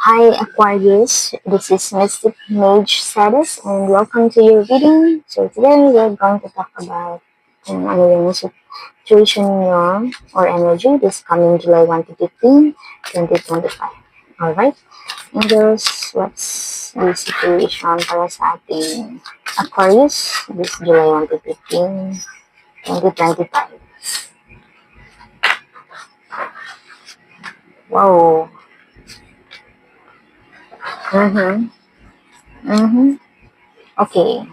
Hi Aquarius, this is Mystic Mage Sadis and welcome to your reading. So today we're going to talk about ano yung situation nyo or energy this coming July 1 to 15, 2025. Alright? Angels, what's the situation para sa ating Aquarius this July 1 to 15, 2025? Wow. Mm-hmm. Mm-hmm. Okay.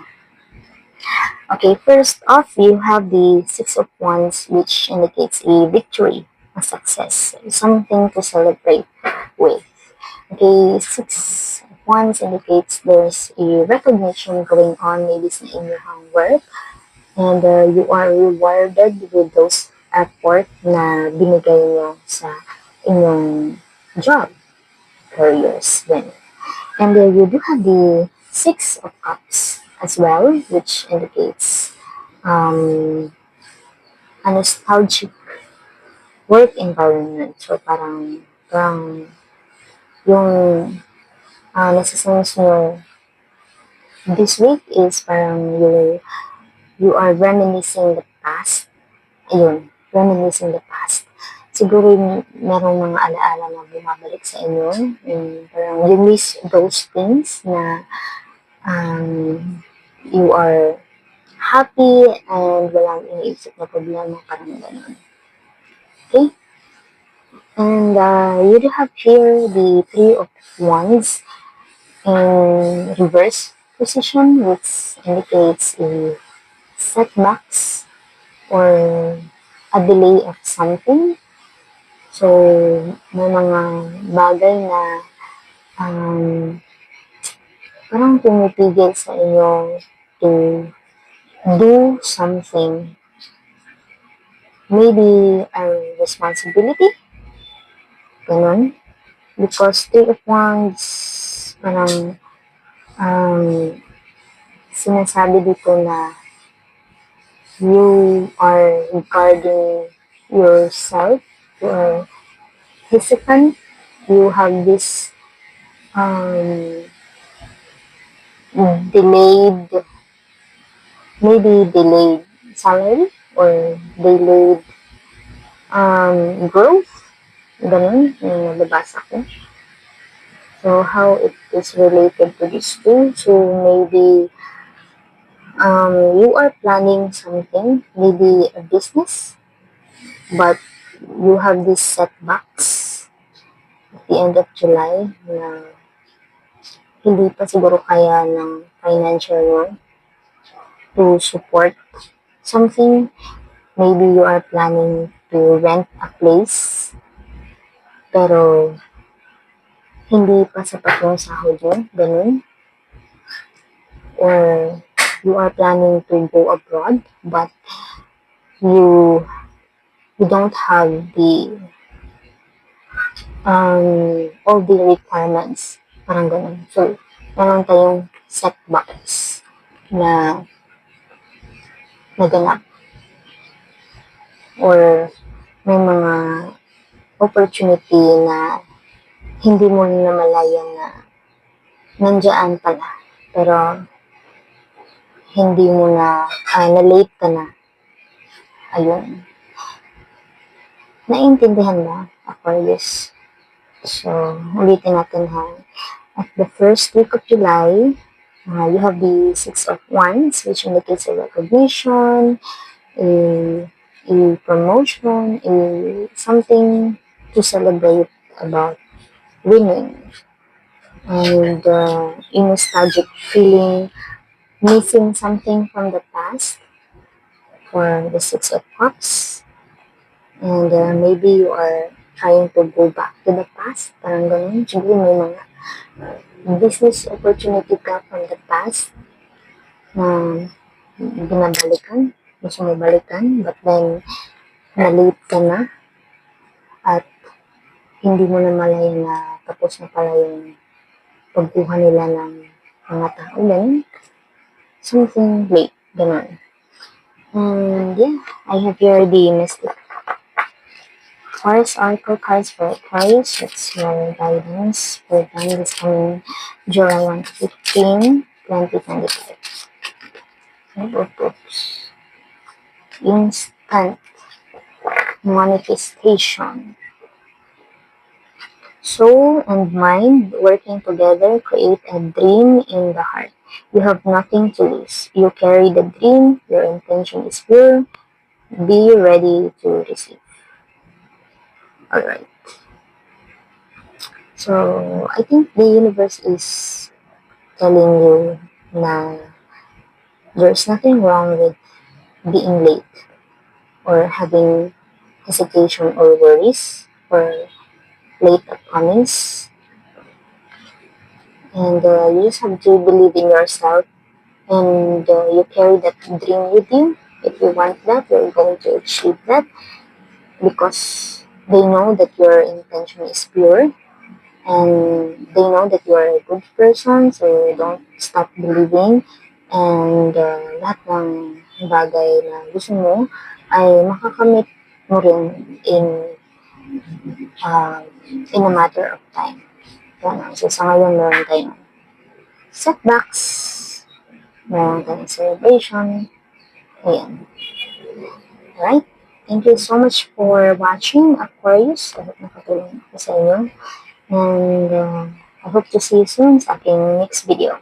Okay, first off, you have the Six of Wands, which indicates a victory, a success, something to celebrate with. Okay, Six of Wands indicates there's a recognition going on, maybe sa inyong work, and you are rewarded with those effort na binigay nyo sa inyong job, careers, then. And you do have the Six of Cups as well, which indicates um, a nostalgic work environment. So parang yung nasa-sense nyo this week is parang you are reminiscing the past. Ayun, reminiscing the past. Siguro merong mga alaala na bumabalik sa inyo. Parang you miss those things na you are happy and walang iniisip na problema, parang gano'n. Okay? And you do have here the Three of Wands in reverse position, which indicates a setbacks or a delay of something. So, may mga bagay na um, parang pumipigil sa inyo to do something. Maybe a responsibility, ganun. Because Three of Wands, parang sinasabi dito na you are regarding yourself, you are hesitant, you have this um, delayed, maybe delayed salary or delayed growth, ganun, yung nababasa ko. So, how it is related to these two, so maybe you are planning something, maybe a business, but you have these setbacks at the end of July na hindi pa siguro kaya ng financial mo to support something. Maybe you are planning to rent a place, pero hindi pa sapat yung sahod mo, ganun. Or you are planning to go abroad, but you don't have the all the requirements. Parang ganun. So, meron tayong setbacks na naganap. Or may mga opportunity na hindi mo namalayan na nandiyan pala. Pero, hindi mo na-late ka na. Ayun. Naiintindihan ba, Aquarius? So, ulitin natin ha. At the first week of July, you have the Six of Wands, which indicates a recognition, a promotion, something to celebrate about winning. And a nostalgic feeling, missing something from the past for the Six of Cups. And maybe you are trying to go back to the past, parang ganun. Siguro may mga business opportunity ka from the past na binabalikan, gusto mo balikan, but then na-late ka na at hindi mo na malay na tapos na pala yung pagkuha nila ng mga tao. Then, something late, ganun. And yeah, I have here the Mystic Taurus Oracle cards for Aquarius. What's your guidance for them this coming July 1 to 15, 2025? Oops. Instant manifestation. Soul and mind working together create a dream in the heart. You have nothing to lose. You carry the dream. Your intention is pure. Be ready to receive. Alright. So, I think the universe is telling you na there's nothing wrong with being late or having hesitation or worries or late upcomings. And you just have to believe in yourself and you carry that dream with you. If you want that, you're going to achieve that because they know that your intention is pure and they know that you are a good person, so don't stop believing. And lahat ng bagay na gusto mo ay makakamit mo rin in a matter of time. Yan. So sa ngayon, meron tayong setbacks, meron tayong celebration. Ayan. Alright? Thank you so much for watching, Aquarius. I hope nakatulong ako sa inyo. And I hope to see you soon sa aking next video.